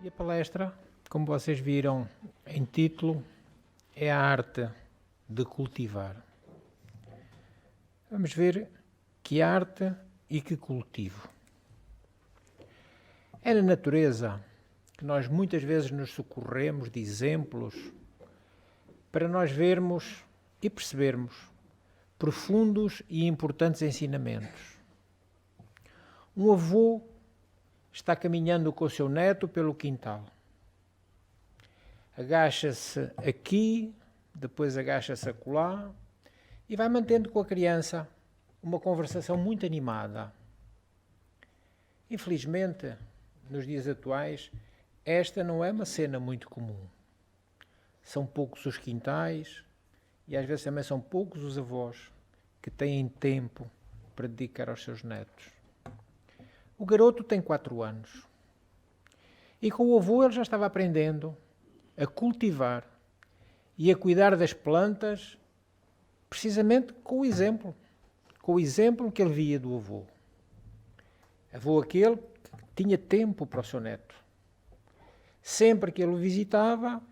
E a palestra, como vocês viram em título, é a arte de cultivar. Vamos ver que arte e que cultivo. É na natureza que nós muitas vezes nos socorremos de exemplos para nós vermos e percebermos profundos e importantes ensinamentos. Um avô está caminhando com o seu neto pelo quintal. Agacha-se aqui, depois agacha-se acolá e vai mantendo com a criança uma conversação muito animada. Infelizmente, nos dias atuais, esta não é uma cena muito comum. São poucos os quintais e às vezes também são poucos os avós que têm tempo para dedicar aos seus netos. O garoto tem 4 anos e com o avô ele já estava aprendendo a cultivar e a cuidar das plantas precisamente com o exemplo que ele via do avô. Avô aquele que tinha tempo para o seu neto. Sempre que ele o visitava,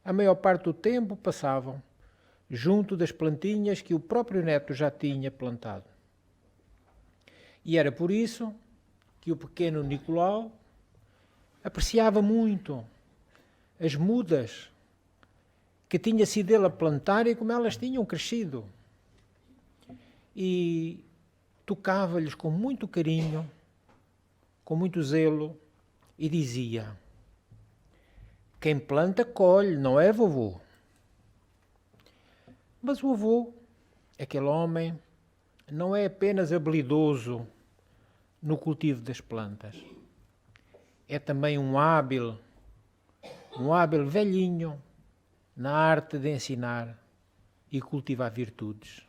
a maior parte do tempo passavam junto das plantinhas que o próprio neto já tinha plantado. E era por isso que o pequeno Nicolau apreciava muito as mudas que tinha sido ele a plantar e como elas tinham crescido. E tocava-lhes com muito carinho, com muito zelo, e dizia: quem planta colhe, não é, vovô? Mas o avô, aquele homem, não é apenas habilidoso no cultivo das plantas. É também um hábil velhinho na arte de ensinar e cultivar virtudes.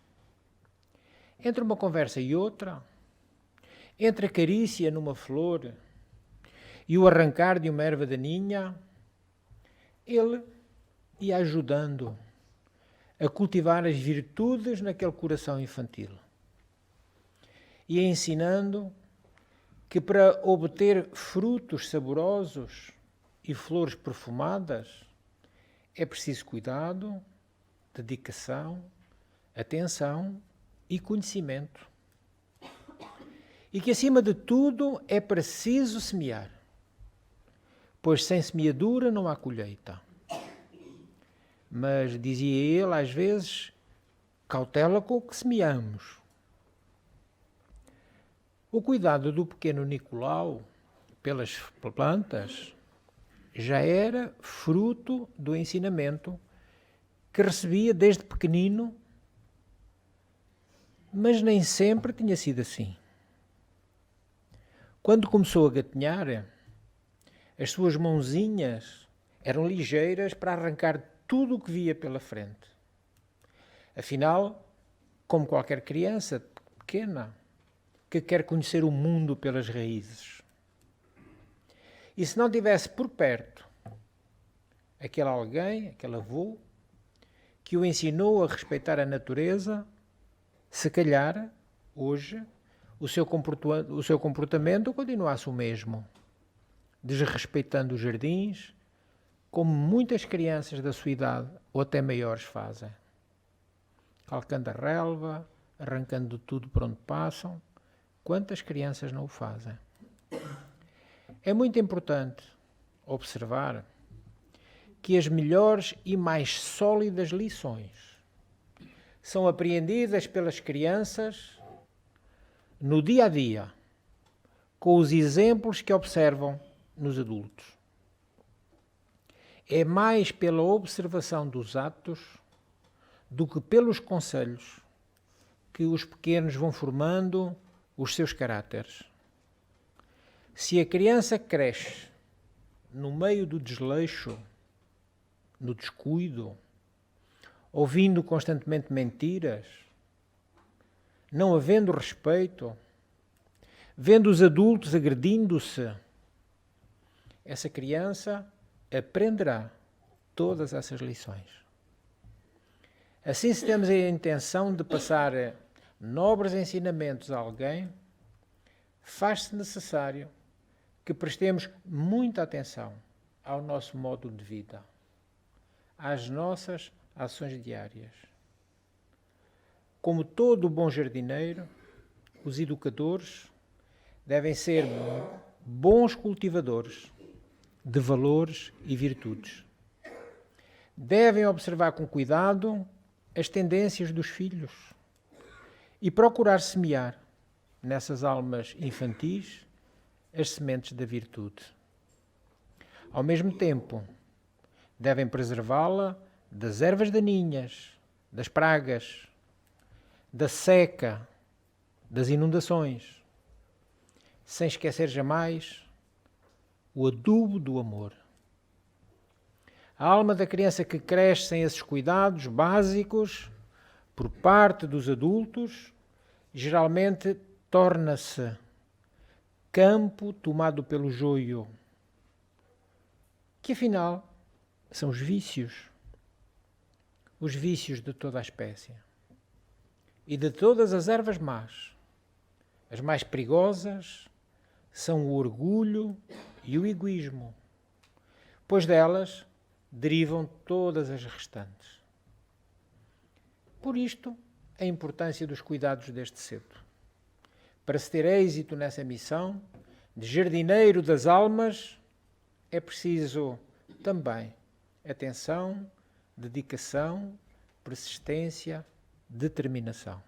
Entre uma conversa e outra, entre a carícia numa flor e o arrancar de uma erva daninha, ele ia ajudando a cultivar as virtudes naquele coração infantil. Ia ensinando que para obter frutos saborosos e flores perfumadas é preciso cuidado, dedicação, atenção e conhecimento. E que acima de tudo é preciso semear, pois sem semeadura não há colheita. Mas, dizia ele, às vezes, cautela com o que semeamos. O cuidado do pequeno Nicolau pelas plantas já era fruto do ensinamento que recebia desde pequenino, mas nem sempre tinha sido assim. Quando começou a gatinhar, as suas mãozinhas eram ligeiras para arrancar tudo o que via pela frente. Afinal, como qualquer criança pequena, que quer conhecer o mundo pelas raízes. E se não tivesse por perto aquele alguém, aquele avô, que o ensinou a respeitar a natureza, se calhar, hoje, o seu comportamento continuasse o mesmo, desrespeitando os jardins, como muitas crianças da sua idade, ou até maiores, fazem. Calcando a relva, arrancando tudo por onde passam. Quantas crianças não o fazem? É muito importante observar que as melhores e mais sólidas lições são apreendidas pelas crianças no dia a dia, com os exemplos que observam nos adultos. É mais pela observação dos atos do que pelos conselhos que os pequenos vão formando os seus caráteres. Se a criança cresce no meio do desleixo, no descuido, ouvindo constantemente mentiras, não havendo respeito, vendo os adultos agredindo-se, essa criança aprenderá todas essas lições. Assim, se temos a intenção de passar nobres ensinamentos a alguém, faz-se necessário que prestemos muita atenção ao nosso modo de vida, às nossas ações diárias. Como todo bom jardineiro, os educadores devem ser bons cultivadores de valores e virtudes. Devem observar com cuidado as tendências dos filhos e procurar semear nessas almas infantis as sementes da virtude. Ao mesmo tempo, devem preservá-la das ervas daninhas, das pragas, da seca, das inundações, sem esquecer jamais o adubo do amor. A alma da criança que cresce sem esses cuidados básicos por parte dos adultos geralmente torna-se campo tomado pelo joio, que afinal são os vícios de toda a espécie e de todas as ervas más. As mais perigosas são o orgulho e o egoísmo, pois delas derivam todas as restantes. Por isto, a importância dos cuidados desde cedo. Para se ter êxito nessa missão de jardineiro das almas, é preciso também atenção, dedicação, persistência, determinação.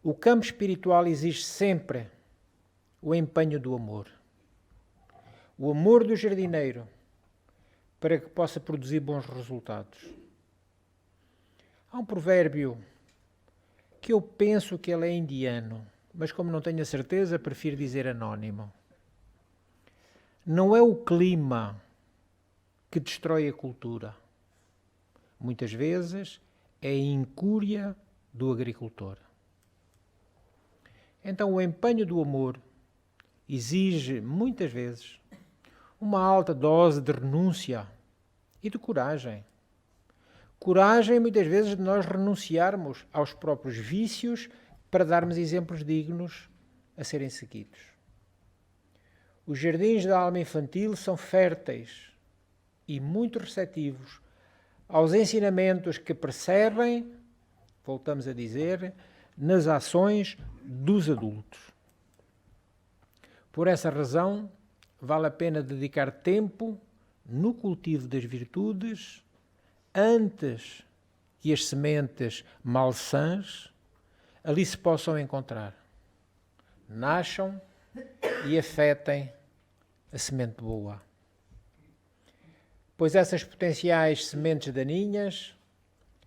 O campo espiritual exige sempre o empenho do amor. O amor do jardineiro para que possa produzir bons resultados. Há um provérbio que eu penso que ele é indiano, mas como não tenho a certeza, prefiro dizer anónimo. Não é o clima que destrói a cultura. Muitas vezes é a incúria do agricultor. Então o empenho do amor exige, muitas vezes, uma alta dose de renúncia e de coragem. Coragem, muitas vezes, de nós renunciarmos aos próprios vícios para darmos exemplos dignos a serem seguidos. Os jardins da alma infantil são férteis e muito receptivos aos ensinamentos que percebem, voltamos a dizer, nas ações dos adultos. Por essa razão, vale a pena dedicar tempo no cultivo das virtudes antes que as sementes malsãs ali se possam encontrar, nasçam e afetem a semente boa. Pois essas potenciais sementes daninhas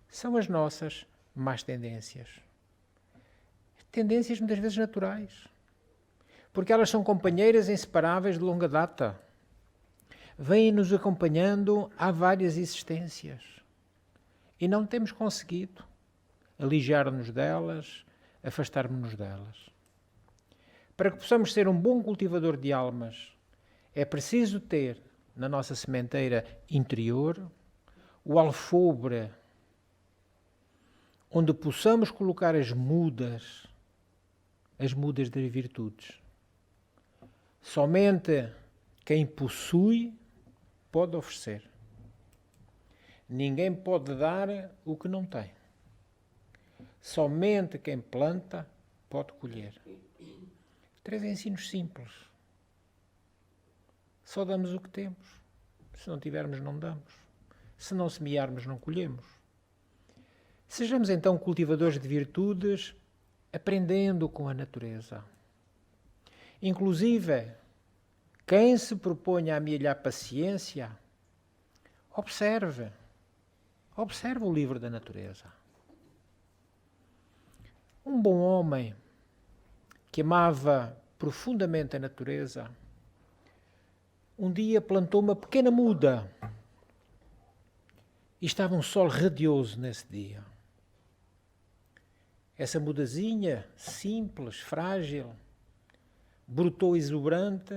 são as nossas más tendências. Tendências muitas vezes naturais, porque elas são companheiras inseparáveis de longa data. Vêm-nos acompanhando há várias existências e não temos conseguido alijar-nos delas, afastar-nos delas. Para que possamos ser um bom cultivador de almas, é preciso ter na nossa sementeira interior o alfobre onde possamos colocar as mudas das virtudes. Somente quem possui pode oferecer. Ninguém pode dar o que não tem. Somente quem planta pode colher. 3 ensinos simples. Só damos o que temos. Se não tivermos, não damos. Se não semearmos, não colhemos. Sejamos então cultivadores de virtudes, aprendendo com a natureza. Inclusive, quem se propõe a amelhar paciência, observe o livro da natureza. Um bom homem que amava profundamente a natureza, um dia plantou uma pequena muda e estava um sol radioso nesse dia. Essa mudazinha, simples, frágil, brotou exuberante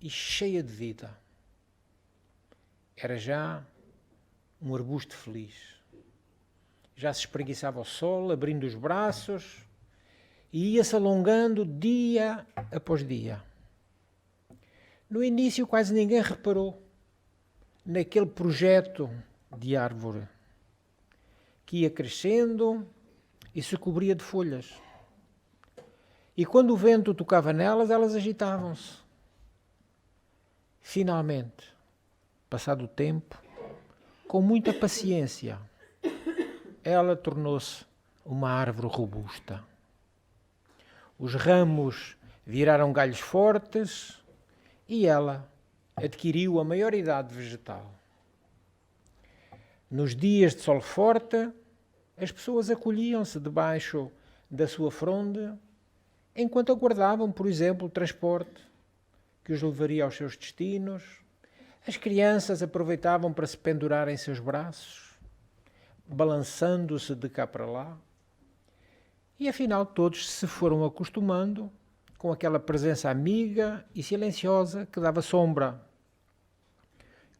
e cheia de vida. Era já um arbusto feliz. Já se espreguiçava ao sol, abrindo os braços e ia-se alongando dia após dia. No início quase ninguém reparou naquele projeto de árvore que ia crescendo e se cobria de folhas. E quando o vento tocava nelas, elas agitavam-se. Finalmente, passado o tempo, com muita paciência, ela tornou-se uma árvore robusta. Os ramos viraram galhos fortes e ela adquiriu a maioridade vegetal. Nos dias de sol forte, as pessoas acolhiam-se debaixo da sua fronde enquanto aguardavam, por exemplo, o transporte que os levaria aos seus destinos. As crianças aproveitavam para se pendurar em seus braços, balançando-se de cá para lá. E afinal todos se foram acostumando com aquela presença amiga e silenciosa que dava sombra,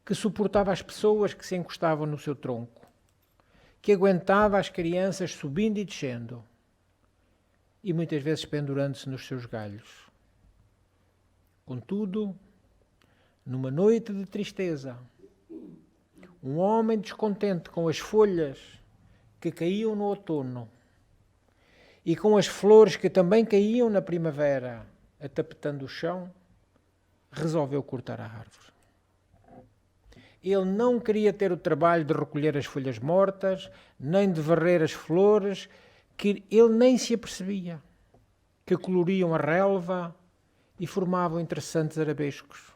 que suportava as pessoas que se encostavam no seu tronco, que aguentava as crianças subindo e descendo, e muitas vezes pendurando-se nos seus galhos. Contudo, numa noite de tristeza, um homem descontente com as folhas que caíam no outono e com as flores que também caíam na primavera, atapetando o chão, resolveu cortar a árvore. Ele não queria ter o trabalho de recolher as folhas mortas, nem de varrer as flores, que ele nem se apercebia, que coloriam a relva e formavam interessantes arabescos.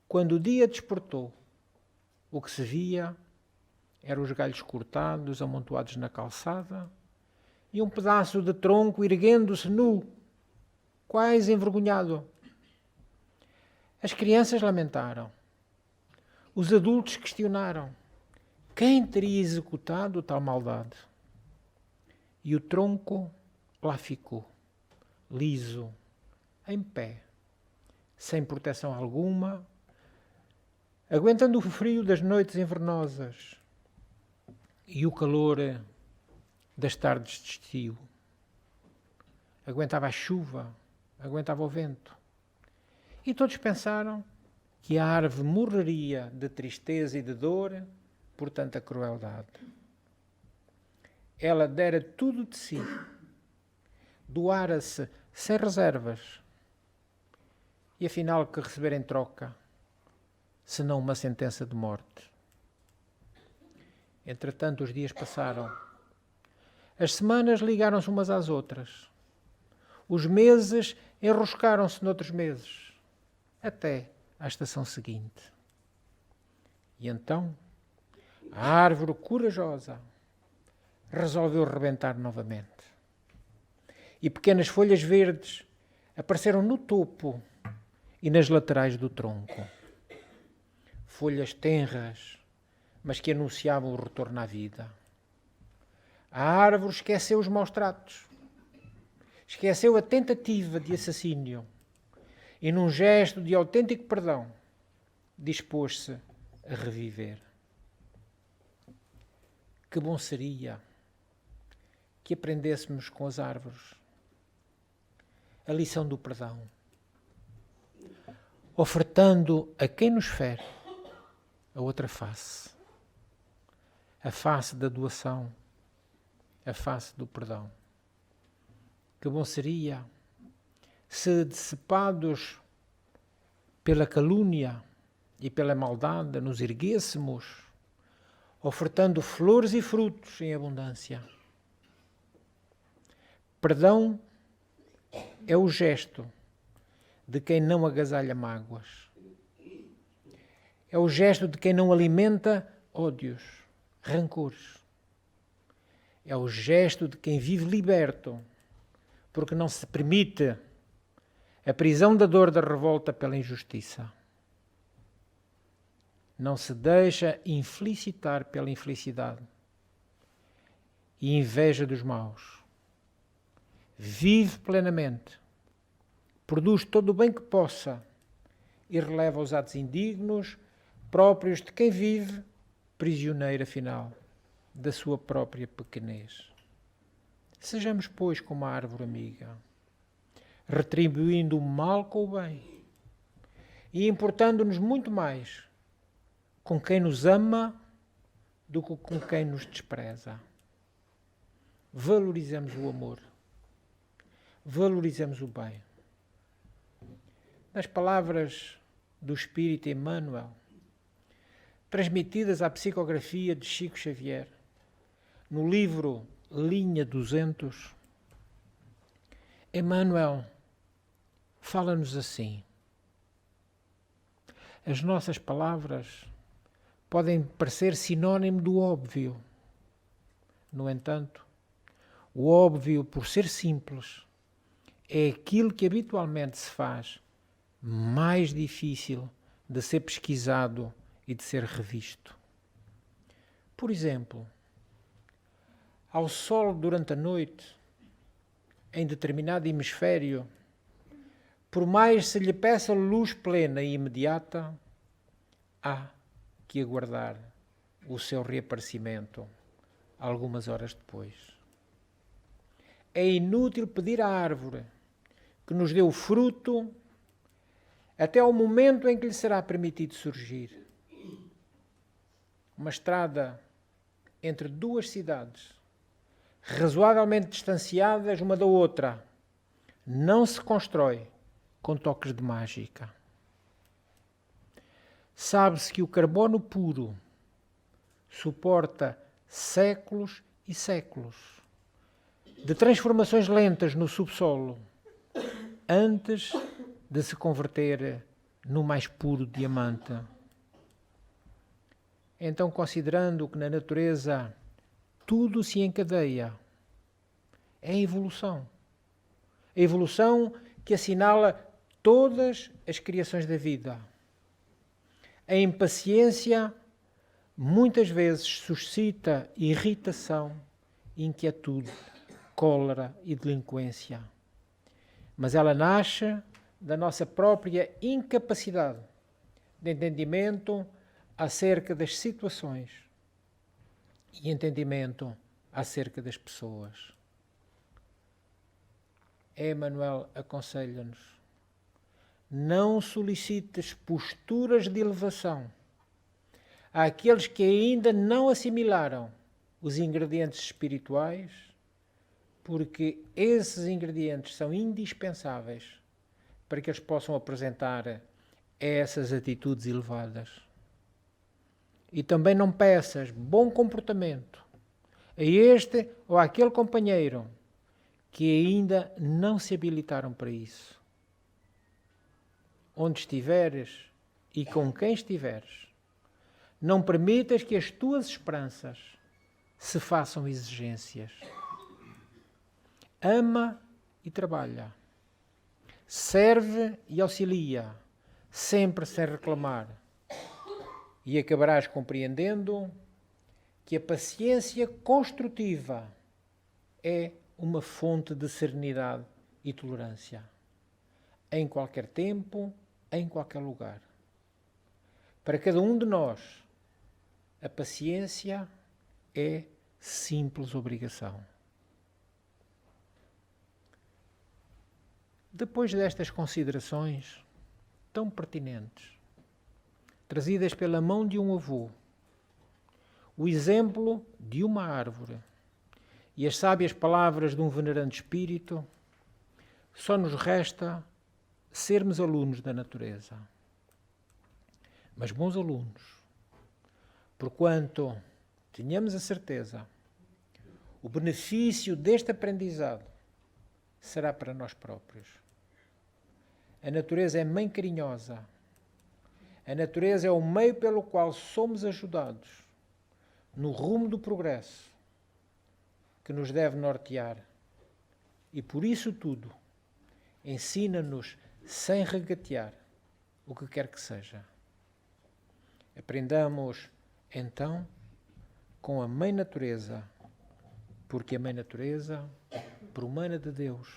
Quando o dia despertou, o que se via eram os galhos cortados, amontoados na calçada, e um pedaço de tronco erguendo-se nu, quase envergonhado. As crianças lamentaram. Os adultos questionaram quem teria executado tal maldade. E o tronco lá ficou, liso, em pé, sem proteção alguma, aguentando o frio das noites invernosas e o calor das tardes de estio. Aguentava a chuva, aguentava o vento. E todos pensaram que a árvore morreria de tristeza e de dor por tanta crueldade. Ela dera tudo de si, doara-se sem reservas, e afinal que receber em troca, senão uma sentença de morte. Entretanto, os dias passaram. As semanas ligaram-se umas às outras. Os meses enroscaram-se noutros meses, até à estação seguinte. E então, a árvore corajosa resolveu rebentar novamente. E pequenas folhas verdes apareceram no topo e nas laterais do tronco. Folhas tenras, mas que anunciavam o retorno à vida. A árvore esqueceu os maus tratos, esqueceu a tentativa de assassínio e, num gesto de autêntico perdão, dispôs-se a reviver. Que bom seria que aprendêssemos com as árvores a lição do perdão, ofertando a quem nos fere a outra face, a face da doação, a face do perdão. Que bom seria se, decepados pela calúnia e pela maldade, nos erguêssemos, ofertando flores e frutos em abundância. Perdão é o gesto de quem não agasalha mágoas. É o gesto de quem não alimenta ódios, rancores. É o gesto de quem vive liberto, porque não se permite a prisão da dor da revolta pela injustiça. Não se deixa infelicitar pela infelicidade e inveja dos maus. Vive plenamente, produz todo o bem que possa e releva os atos indignos próprios de quem vive prisioneiro, afinal, da sua própria pequenez. Sejamos, pois, como a árvore amiga, retribuindo o mal com o bem, e importando-nos muito mais com quem nos ama do que com quem nos despreza. Valorizemos o amor. Valorizemos o bem. Nas palavras do Espírito Emmanuel, transmitidas à psicografia de Chico Xavier, no livro Linha 200, Emmanuel fala-nos assim: as nossas palavras podem parecer sinónimo do óbvio. No entanto, o óbvio, por ser simples, é aquilo que habitualmente se faz mais difícil de ser pesquisado e de ser revisto. Por exemplo, ao sol durante a noite, em determinado hemisfério, por mais se lhe peça luz plena e imediata, há que aguardar o seu reaparecimento algumas horas depois. É inútil pedir à árvore que nos dê o fruto até ao momento em que lhe será permitido surgir. Uma estrada entre duas cidades, razoavelmente distanciadas uma da outra, não se constrói com toques de mágica. Sabe-se que o carbono puro suporta séculos e séculos de transformações lentas no subsolo antes de se converter no mais puro diamante. Então, considerando que na natureza tudo se encadeia, é a evolução. A evolução que assinala todas as criações da vida. A impaciência muitas vezes suscita irritação, inquietude, cólera e delinquência. Mas ela nasce da nossa própria incapacidade de entendimento acerca das situações e entendimento acerca das pessoas. Emmanuel aconselha-nos: não solicites posturas de elevação àqueles que ainda não assimilaram os ingredientes espirituais, porque esses ingredientes são indispensáveis para que eles possam apresentar essas atitudes elevadas. E também não peças bom comportamento a este ou àquele companheiro que ainda não se habilitaram para isso. Onde estiveres e com quem estiveres, não permitas que as tuas esperanças se façam exigências. Ama e trabalha. Serve e auxilia, sempre sem reclamar. E acabarás compreendendo que a paciência construtiva é uma fonte de serenidade e tolerância, em qualquer tempo, em qualquer lugar. Para cada um de nós, a paciência é simples obrigação. Depois destas considerações tão pertinentes, trazidas pela mão de um avô, o exemplo de uma árvore e as sábias palavras de um venerando espírito, só nos resta sermos alunos da natureza. Mas bons alunos, porquanto tenhamos a certeza, o benefício deste aprendizado será para nós próprios. A natureza é mãe carinhosa. A natureza é o meio pelo qual somos ajudados no rumo do progresso que nos deve nortear. E por isso tudo, ensina-nos sem regatear o que quer que seja. Aprendamos, então, com a Mãe Natureza, porque a Mãe Natureza promana de Deus.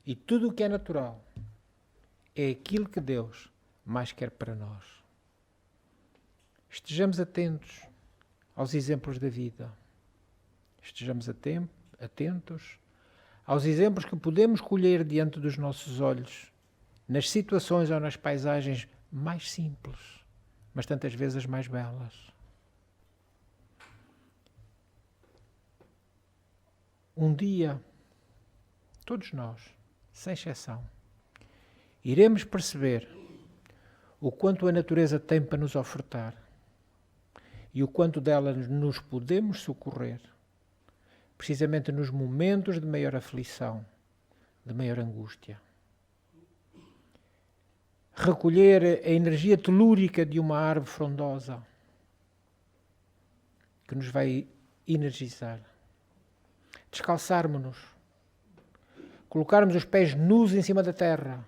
E tudo o que é natural é aquilo que Deus mais quer para nós. Estejamos atentos aos exemplos da vida. Estejamos atentos aos exemplos que podemos colher diante dos nossos olhos nas situações ou nas paisagens mais simples, mas tantas vezes as mais belas. Um dia, todos nós, sem exceção, iremos perceber o quanto a natureza tem para nos ofertar e o quanto dela nos podemos socorrer, precisamente nos momentos de maior aflição, de maior angústia. Recolher a energia telúrica de uma árvore frondosa que nos vai energizar. Descalçarmos-nos, colocarmos os pés nus em cima da terra,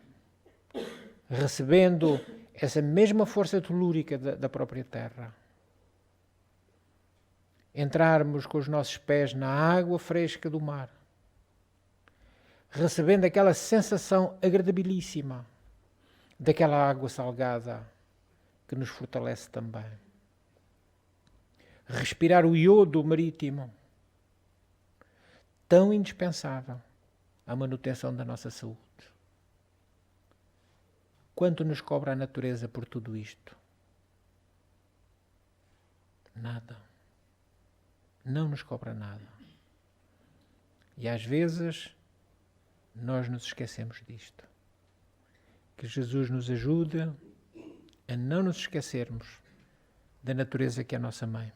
recebendo essa mesma força telúrica da própria terra. Entrarmos com os nossos pés na água fresca do mar, recebendo aquela sensação agradabilíssima daquela água salgada que nos fortalece também. Respirar o iodo marítimo, tão indispensável à manutenção da nossa saúde. Quanto nos cobra a natureza por tudo isto? Nada. Não nos cobra nada. E às vezes nós nos esquecemos disto. Que Jesus nos ajude a não nos esquecermos da natureza que é a nossa mãe.